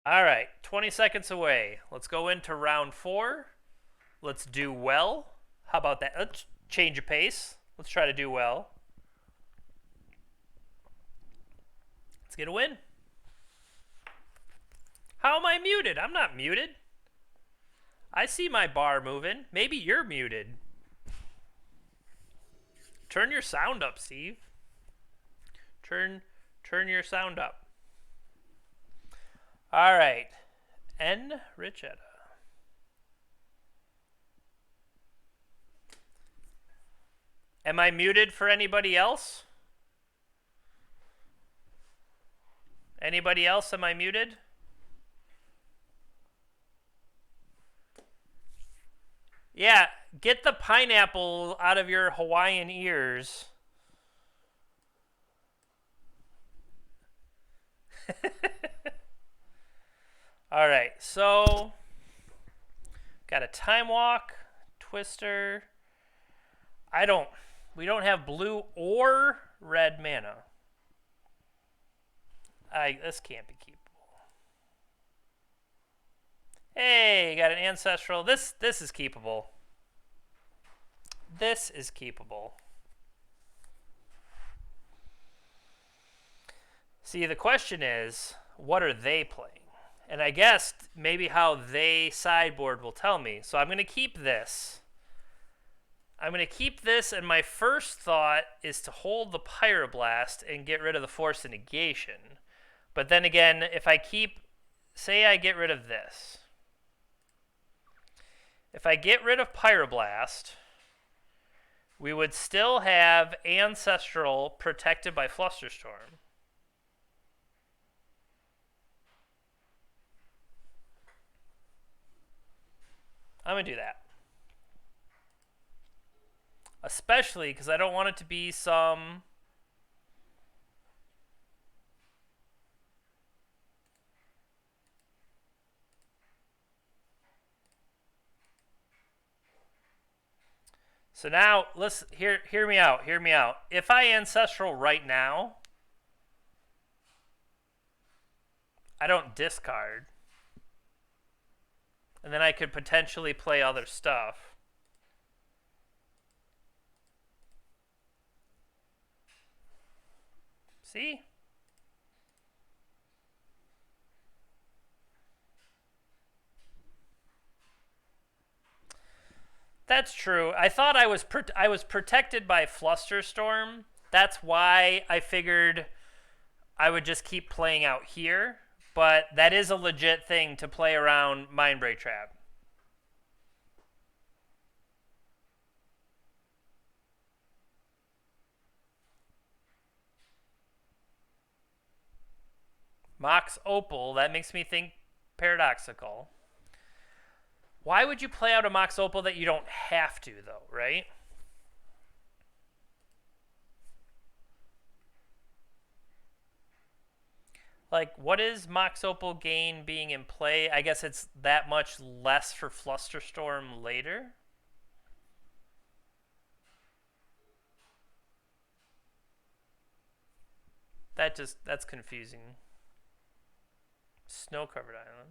All right, 20 seconds away. Let's go into round 4. Let's do well. How about that? Let's change a pace. Let's try to do well. Let's get a win. How am I muted? I'm not muted. I see my bar moving. Maybe you're muted. Turn your sound up, Steve. Turn your sound up. All right. N. Richetta. Am I muted for anybody else? Anybody else? Am I muted? Yeah, get the pineapple out of your Hawaiian ears. All right, so got a time walk, twister. We don't have blue or red mana. This can't be keepable. Hey, got an ancestral. This is keepable. This is keepable. See, the question is, what are they playing? And I guess maybe how they sideboard will tell me. So I'm going to keep this. I'm going to keep this, and my first thought is to hold the Pyroblast and get rid of the Force of Negation. But then again, if I keep, say I get rid of this. If I get rid of Pyroblast, we would still have Ancestral protected by Flusterstorm. I'm going to do that. Especially because I don't want it to be some... So now, let's hear me out. Hear me out. If I Ancestral right now, I don't discard. And then I could potentially play other stuff. See? That's true. I thought I was protected by Flusterstorm. That's why I figured I would just keep playing out here. But that is a legit thing to play around Mindbreak Trap. Mox Opal, that makes me think Paradoxical. Why would you play out a Mox Opal that you don't have to, though, right? Like, what is Mox Opal gain being in play? I guess it's that much less for Flusterstorm later. That's confusing. Snow-covered island.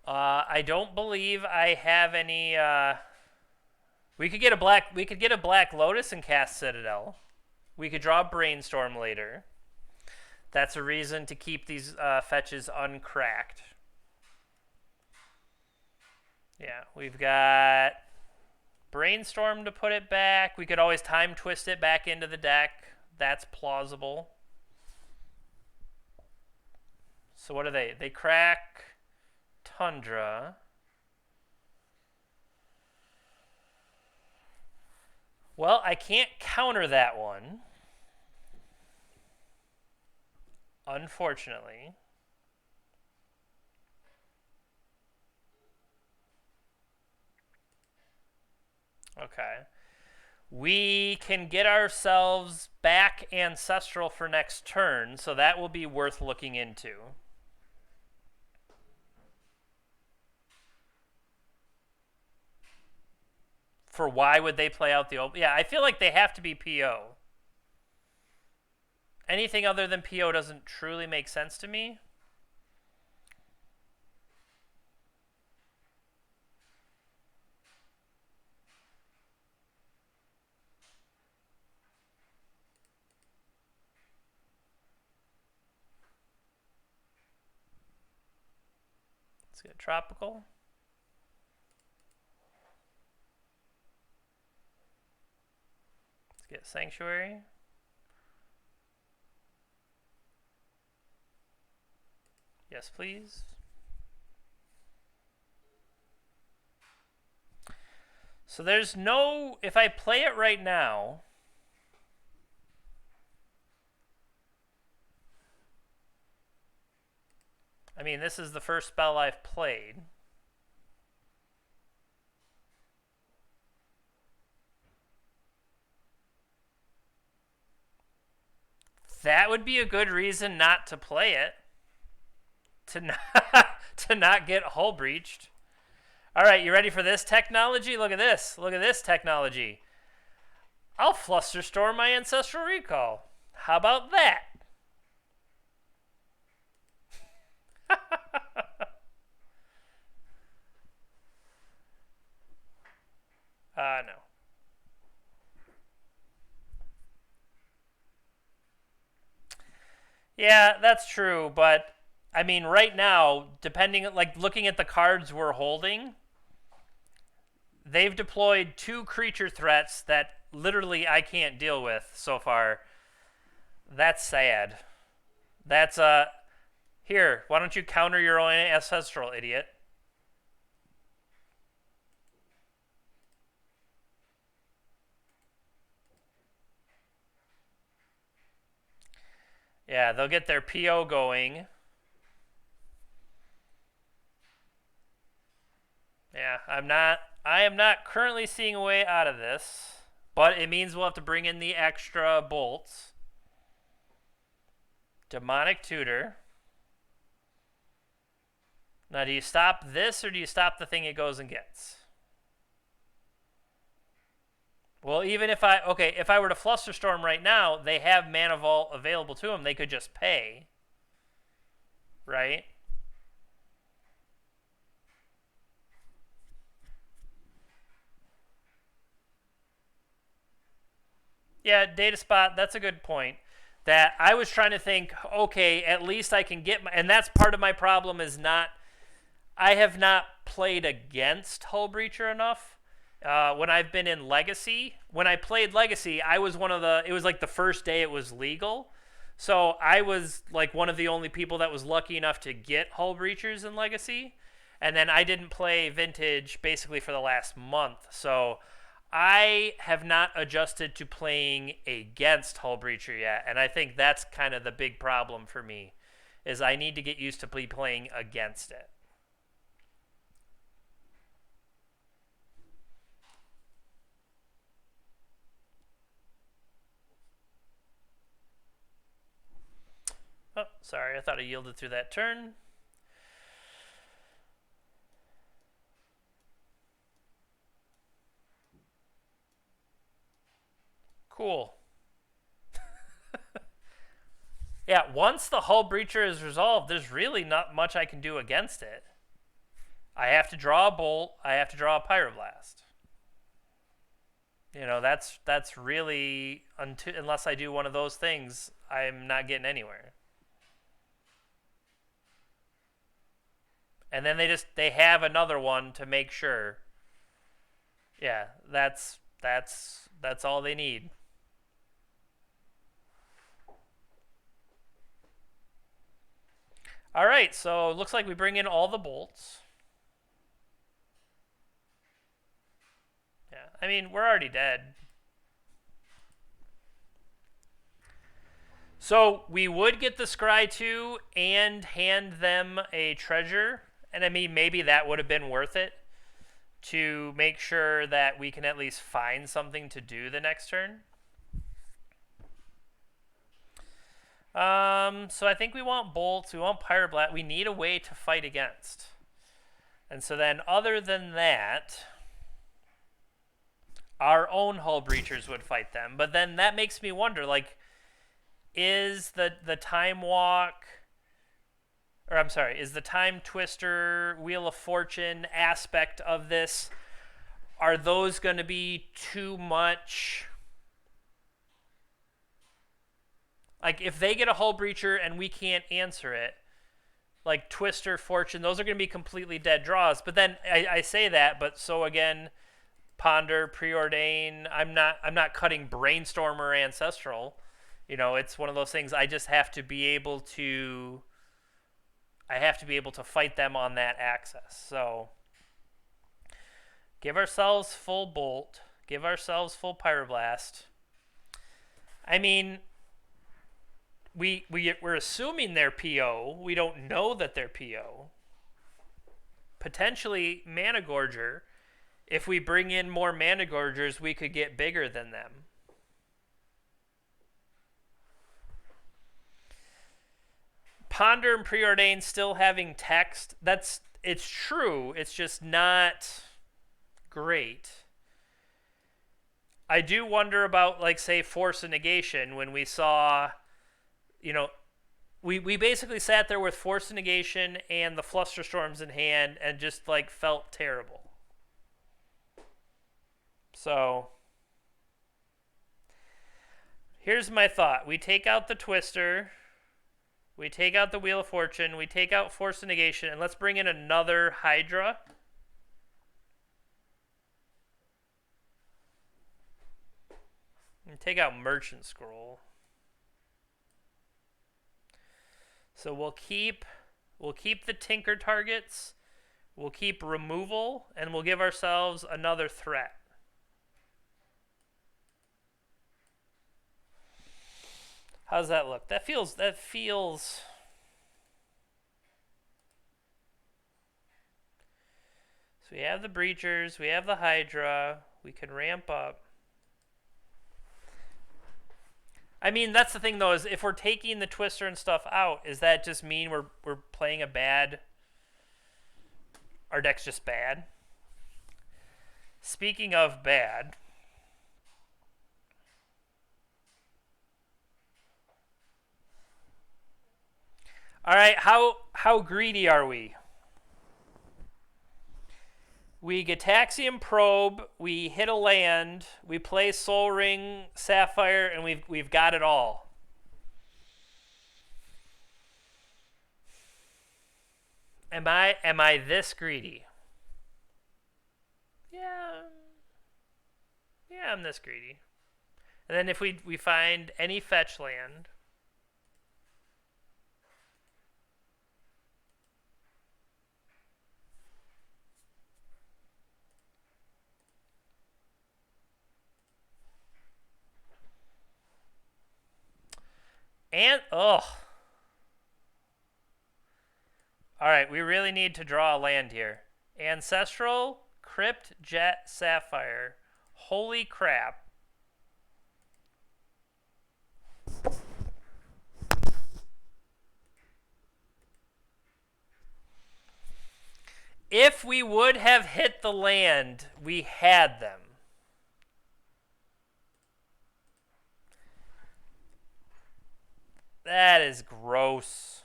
I don't believe I have any. We could get a black lotus and cast Citadel. We could draw Brainstorm later. That's a reason to keep these fetches uncracked. Yeah, we've got Brainstorm to put it back. We could always time twist it back into the deck. That's plausible. So what are they? They crack Tundra. Well, I can't counter that one. Unfortunately. Okay. We can get ourselves back Ancestral for next turn, so that will be worth looking into. For why would they play out the open? Yeah, I feel like they have to be PO. Anything other than PO doesn't truly make sense to me. Let's get tropical. Let's get sanctuary. Yes, please. So there's no, if I play it right now, I mean, this is the first spell I've played. That would be a good reason not to play it. To not get hull breached. All right, you ready for this technology? Look at this. Look at this technology. I'll Flusterstorm my Ancestral Recall. How about that? No. Yeah, that's true, but I mean, right now, depending, like looking at the cards we're holding, they've deployed 2 creature threats that literally I can't deal with so far. That's sad. That's here, why don't you counter your own ancestral, idiot? Yeah, they'll get their PO going. Yeah, I am not currently seeing a way out of this, but it means we'll have to bring in the extra bolts. Demonic Tutor. Now, do you stop this or do you stop the thing it goes and gets? Well, even if if I were to Flusterstorm right now, they have Mana Vault available to them. They could just pay, right? Yeah, Data Spot, that's a good point. That I was trying to think, okay, at least I can get and that's part of my problem is not, I have not played against Hull Breacher enough. When I've been in Legacy, when I played Legacy, I was it was like the first day it was legal. So I was like one of the only people that was lucky enough to get Hull Breachers in Legacy. And then I didn't play Vintage basically for the last month. So I have not adjusted to playing against Hull Breacher yet. And I think that's kind of the big problem for me, is I need to get used to playing against it. Oh, sorry, I thought I yielded through that turn. Cool. Yeah, once the Hull Breacher is resolved, there's really not much I can do against it. I have to draw a Bolt. I have to draw a Pyroblast. You know, that's really, unless I do one of those things, I'm not getting anywhere. And then they have another one to make sure. Yeah, that's all they need. All right, so it looks like we bring in all the bolts. Yeah, I mean, we're already dead. So we would get the Scry 2 and hand them a treasure. And I mean, maybe that would have been worth it to make sure that we can at least find something to do the next turn. So I think we want bolts, we want Pyroblast, we need a way to fight against. And so then other than that, our own hull breachers would fight them. But then that makes me wonder, like, is the time walk, or I'm sorry, is the time twister, Wheel of Fortune aspect of this, are those going to be too much? Like, if they get a hull breacher and we can't answer it, like Twister, Fortune, those are going to be completely dead draws. But then I say that, but so again, Ponder, Preordain, I'm not cutting Brainstorm or Ancestral. You know, it's one of those things I just have to be able to fight them on that axis. So give ourselves full Bolt, give ourselves full Pyroblast. I mean, we're assuming they're PO. We don't know that they're PO. Potentially Mana Gorger. If we bring in more Mana Gorgers, we could get bigger than them. Ponder and Preordain still having text. It's true. It's just not great. I do wonder about, like, say, Force of Negation when we saw, you know, we basically sat there with Force of Negation and the Flusterstorms in hand and just, like, felt terrible. So here's my thought. We take out the Twister. We take out the Wheel of Fortune. We take out Force of Negation. And let's bring in another Hydra. And take out Merchant Scroll. So we'll keep the Tinker targets. We'll keep removal. And we'll give ourselves another threat. How's that look? That feels. So we have the Breachers, we have the Hydra, we can ramp up. I mean, that's the thing though, is if we're taking the Twister and stuff out, does that just mean we're playing a bad, our deck's just bad? Speaking of bad, all right, how greedy are we? We Gitaxian Probe, we hit a land, we play Sol Ring, Sapphire, and we've got it all. Am I this greedy? Yeah, I'm this greedy. And then if we find any fetch land, and all right, we really need to draw a land here. Ancestral, Crypt, Jet, Sapphire. Holy crap. If we would have hit the land, we had them. That is gross.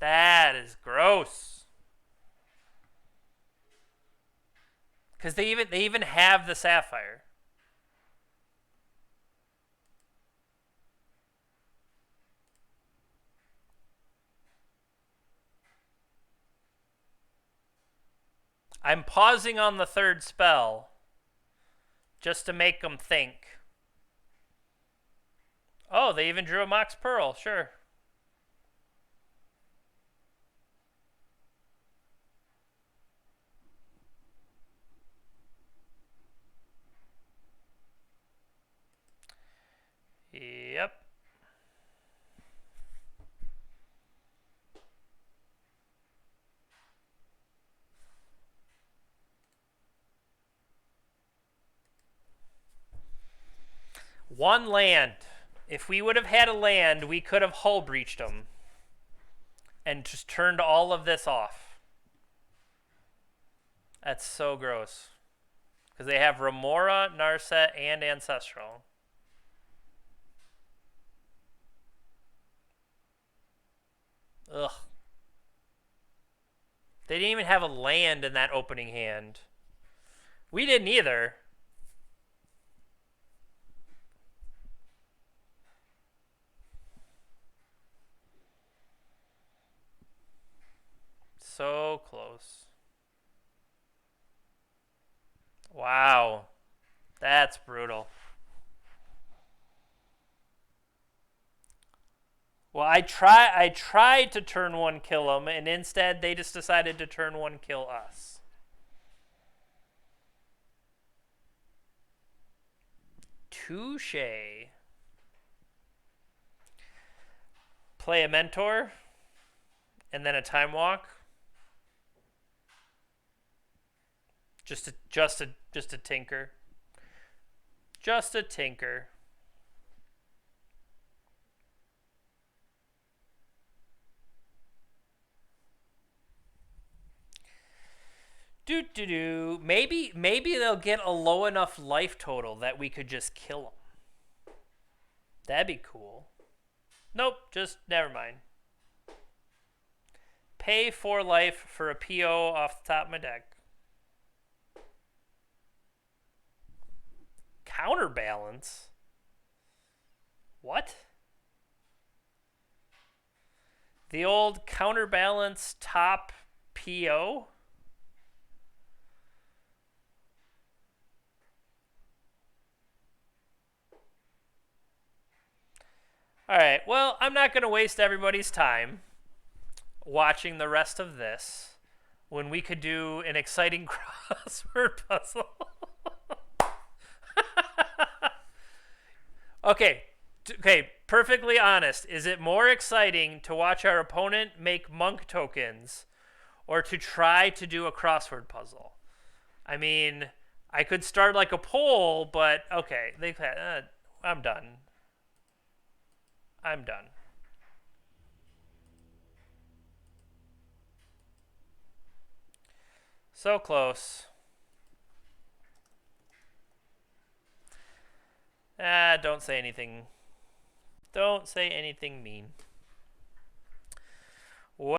That is gross. Because they even have the Sapphire. I'm pausing on the third spell just to make them think. Oh, they even drew a Mox Pearl. Sure. Yep. One land. If we would have had a land, we could have hull breached them and just turned all of this off. That's so gross. Because they have Remora, Narset, and Ancestral. Ugh. They didn't even have a land in that opening hand. We didn't either. So close. Wow. That's brutal. Well, I tried to turn one kill them, and instead they just decided to turn one kill us. Touche. Play a mentor, and then a time walk. Just a tinker. Just a tinker. Do do do. Maybe they'll get a low enough life total that we could just kill them. That'd be cool. Nope, just never mind. Pay 4 life for a PO off the top of my deck. Counterbalance? What? The old counterbalance top PO? Alright, well, I'm not going to waste everybody's time watching the rest of this when we could do an exciting crossword puzzle. Okay, perfectly honest. Is it more exciting to watch our opponent make monk tokens or to try to do a crossword puzzle? I mean, I could start like a poll, but okay, I'm done. I'm done. So close. Don't say anything. Don't say anything mean.